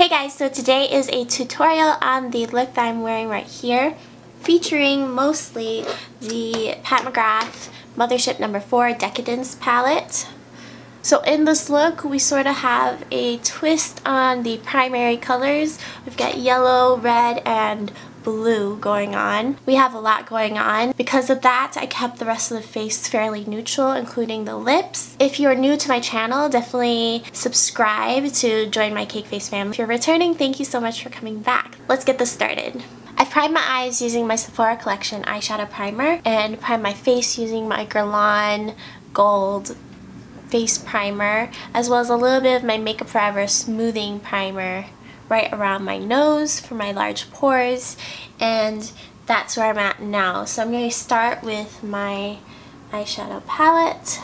Hey guys, so today is a tutorial on the look that I'm wearing right here, featuring mostly the Pat McGrath Mothership No. 4 Decadence palette. So in this look, we sort of have a twist on the primary colors. We've got yellow, red, and blue going on. We have a lot going on. Because of that, I kept the rest of the face fairly neutral, including the lips. If you're new to my channel, definitely subscribe to join my cake face family. If you're returning, thank you so much for coming back. Let's get this started. I've primed my eyes using my Sephora Collection eyeshadow primer and primed my face using my Guerlain Gold face primer, as well as a little bit of my Makeup Forever smoothing primer right around my nose for my large pores, and that's where I'm at now. So I'm going to start with my eyeshadow palette,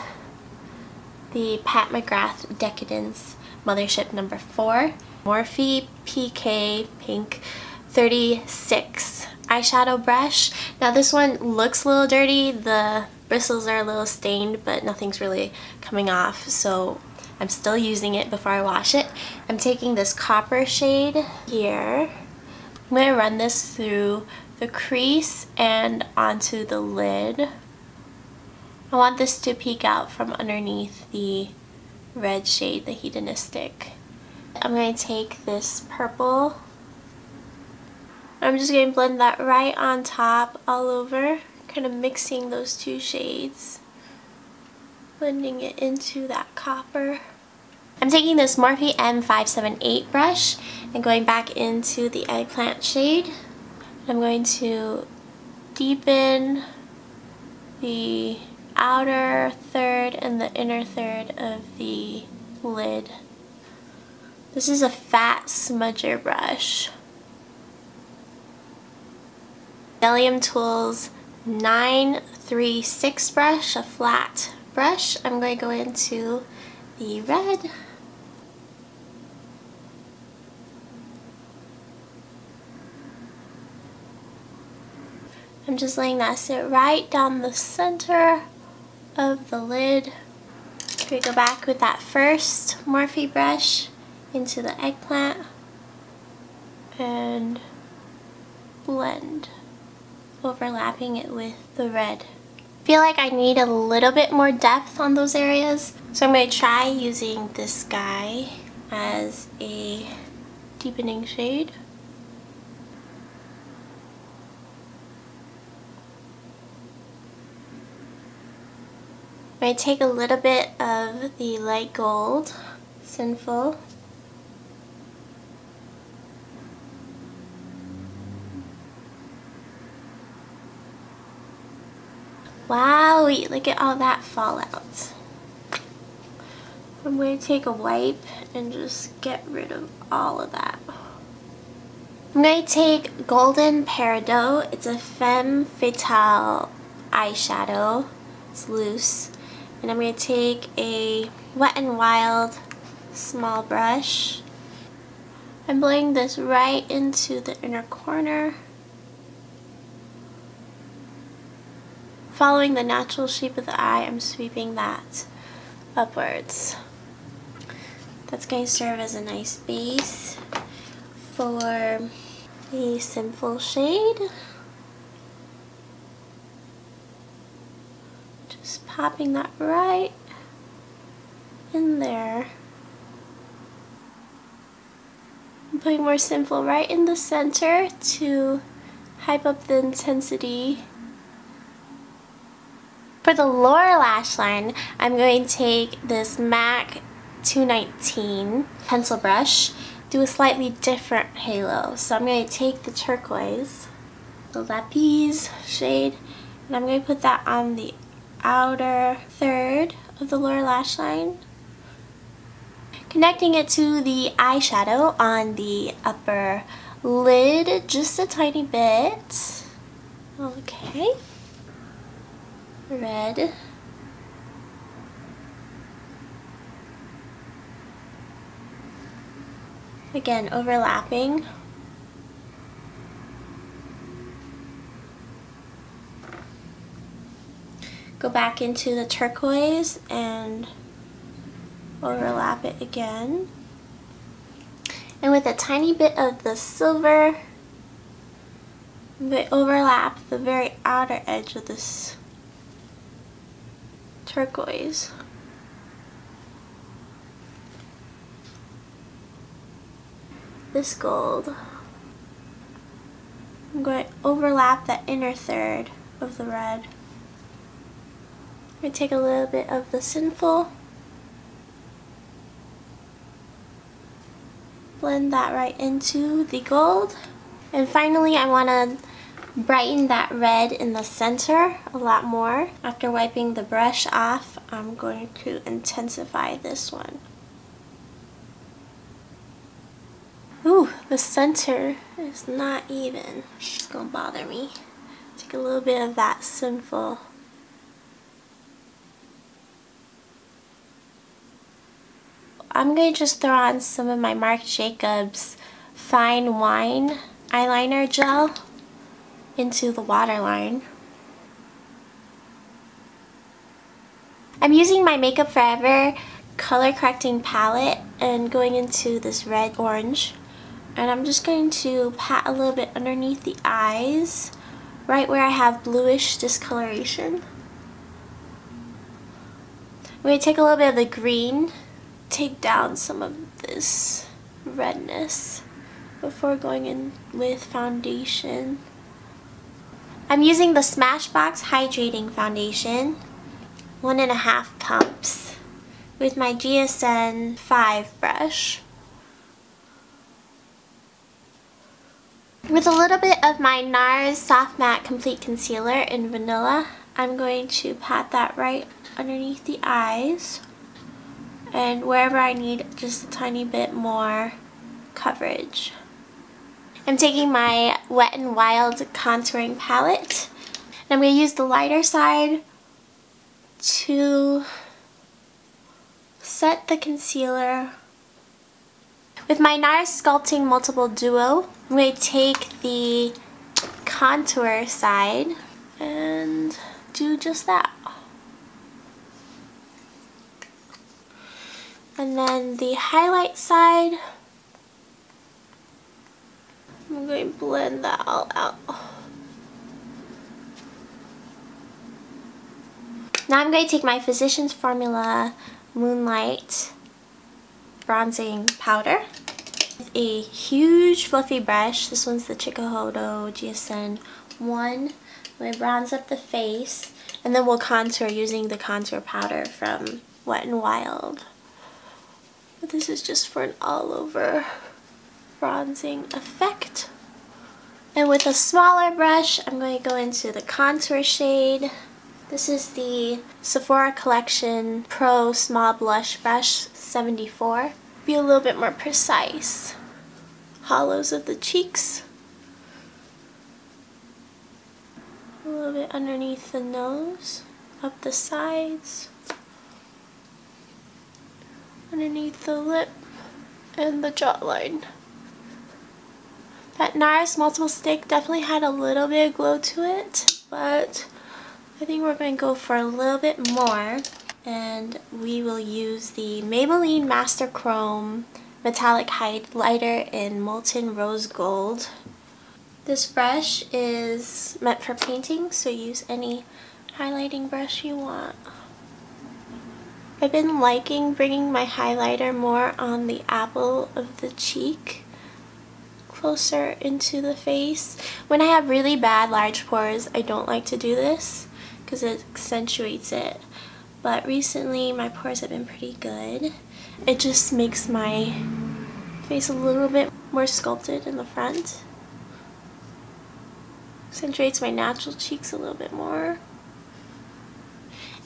the Pat McGrath Decadence Mothership No. 4 Morphe PK Pink 36 eyeshadow brush. Now this one looks a little dirty, the bristles are a little stained, but nothing's really coming off, so I'm still using it before I wash it. I'm taking this copper shade here. I'm going to run this through the crease and onto the lid. I want this to peek out from underneath the red shade, the hedonistic. I'm going to take this purple. I'm just going to blend that right on top all over, kind of mixing those two shades, blending it into that copper. I'm taking this Morphe M578 brush and going back into the eggplant shade. I'm going to deepen the outer third and the inner third of the lid. This is a fat smudger brush. Stellium Tools 936 brush, a flat brush. I'm going to go into the red. I'm just letting that sit right down the center of the lid. We go back with that first Morphe brush into the eggplant and blend, overlapping it with the red. I feel like I need a little bit more depth on those areas, so I'm going to try using this guy as a deepening shade. I'm going to take a little bit of the light gold, Sinful, Wowie, look at all that fallout. I'm going to take a wipe and just get rid of all of that. I'm going to take Golden Peridot. It's a Femme Fatale eyeshadow. It's loose. And I'm going to take a Wet n Wild small brush. I'm blending this right into the inner corner, following the natural shape of the eye. I'm sweeping that upwards. That's going to serve as a nice base for the Sinful shade. Just popping that right in there. I'm putting more Sinful right in the center to hype up the intensity. For the lower lash line, I'm going to take this MAC 219 pencil brush, do a slightly different halo. So I'm going to take the turquoise, the lapis shade, and I'm going to put that on the outer third of the lower lash line, connecting it to the eyeshadow on the upper lid just a tiny bit. Okay. Red. Again, overlapping. Go back into the turquoise and overlap it again. And with a tiny bit of the silver, I'm going to overlap the very outer edge of this turquoise. This gold. I'm going to overlap that inner third of the red. I'm going to take a little bit of the Sinful, blend that right into the gold. And finally, I want to brighten that red in the center a lot more. After wiping the brush off, I'm going to intensify this one. Ooh, the center is not even. It's gonna bother me. Take a little bit of that Sinful. I'm going to just throw on some of my Marc Jacobs Fine Wine eyeliner gel into the waterline. I'm using my Makeup Forever color correcting palette and going into this red orange, and I'm just going to pat a little bit underneath the eyes, right where I have bluish discoloration. I'm going to take a little bit of the green, take down some of this redness before going in with foundation. I'm using the Smashbox Hydrating Foundation, 1.5 pumps, with my GSN 5 brush. With a little bit of my NARS Soft Matte Complete Concealer in Vanilla, I'm going to pat that right underneath the eyes, and wherever I need just a tiny bit more coverage. I'm taking my Wet n Wild contouring palette, and I'm going to use the lighter side to set the concealer. With my NARS Sculpting Multiple Duo, I'm going to take the contour side and do just that. And then the highlight side, I'm going to blend that all out. Now I'm going to take my Physicians Formula Moonlight bronzing powder with a huge fluffy brush. This one's the Chikuhodo GSN 1. I'm going to bronze up the face, and then we'll contour using the contour powder from Wet n Wild. But this is just for an all-over bronzing effect. And with a smaller brush, I'm going to go into the contour shade. This is the Sephora Collection Pro Small Blush Brush 74. Be a little bit more precise. Hollows of the cheeks. A little bit underneath the nose, up the sides, underneath the lip, and the jawline. That NARS Multiple Stick definitely had a little bit of glow to it, but I think we're going to go for a little bit more, and we will use the Maybelline Master Chrome Metallic Highlighter in Molten Rose Gold. This brush is meant for painting, so use any highlighting brush you want. I've been liking bringing my highlighter more on the apple of the cheek, closer into the face. When I have really bad large pores, I don't like to do this because it accentuates it. But recently my pores have been pretty good. It just makes my face a little bit more sculpted in the front. Accentuates my natural cheeks a little bit more.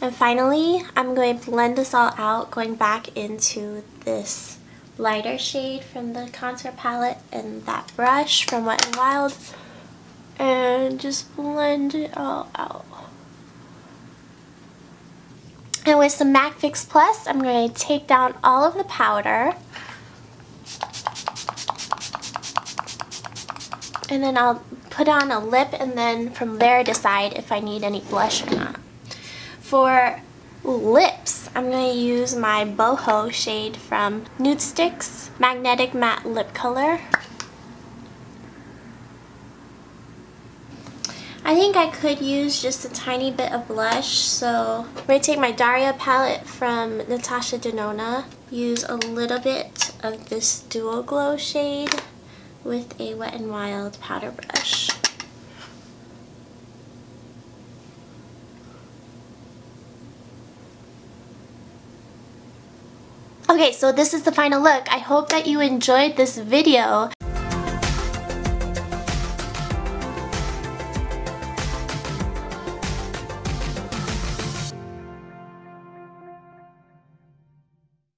And finally, I'm going to blend this all out, going back into this lighter shade from the contour palette and that brush from Wet n Wild, and just blend it all out. And with some MAC Fix Plus, I'm going to take down all of the powder, and then I'll put on a lip, and then from there decide if I need any blush or not. For lips, I'm going to use my Boho shade from Nude Sticks Magnetic Matte Lip Color. I think I could use just a tiny bit of blush, so I'm going to take my Daria palette from Natasha Denona, use a little bit of this Duo Glow shade with a Wet n Wild powder brush. Okay, so this is the final look. I hope that you enjoyed this video.